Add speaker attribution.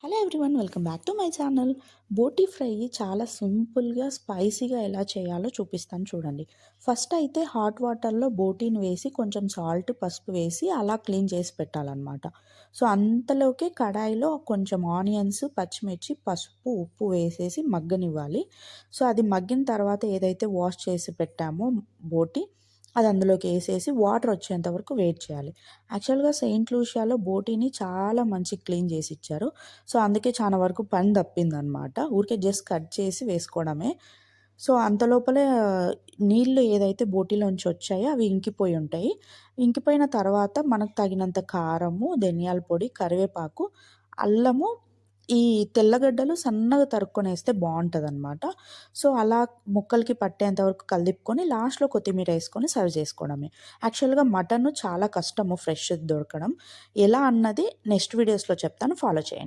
Speaker 1: Hello everyone, welcome back to my channel. Boti fry చాలా సింపుల్గా స్పైసీగా ఎలా చేయాలో చూపిస్తాను చూడండి. ఫస్ట్ అయితే హాట్ వాటర్లో బోటీని వేసి కొంచెం సాల్ట్ పసుపు వేసి అలా క్లీన్ చేసి పెట్టాలన్నమాట. సో అంతలోకే కడాయిలో కొంచెం ఆనియన్స్ పచ్చిమిర్చి పసుపు ఉప్పు వేసేసి మగ్గనివ్వాలి. సో అది మగ్గిన తర్వాత ఏదైతే వాష్ చేసి పెట్టామో బోటీ అది అందులోకి వేసేసి వాటర్ వచ్చేంత వరకు వెయిట్ చేయాలి. యాక్చువల్గా సెయింట్ లూషియాలో బోటీని చాలా మంచి క్లీన్ చేసి ఇచ్చారు. సో అందుకే చాలా వరకు పని తప్పిందనమాట. ఊరికే జస్ట్ కట్ చేసి వేసుకోవడమే. సో అంతలోపలే నీళ్ళు ఏదైతే బోటీలోంచి వచ్చాయో అవి ఇంకిపోయి ఉంటాయి. ఇంకిపోయిన తర్వాత మనకు తగినంత కారము, ధనియాల పొడి, కరివేపాకు, అల్లము, ఈ తెల్లగడ్డలు సన్నగా తరుక్కొనేస్తే బావుంటదనమాట. సో అలా ముక్కలకి పట్టేంత వరకు కలిపుకొని లాస్ట్‌లో కొత్తిమీర ఏసుకొని సర్వ్ చేసుకోవడమే. యాక్చువల్‌గా మటను చాలా కష్టము ఫ్రెష్‌ది దొరకడం. ఎలా అన్నది నెక్స్ట్ వీడియోస్‌లో చెప్తాను, ఫాలో చేయండి.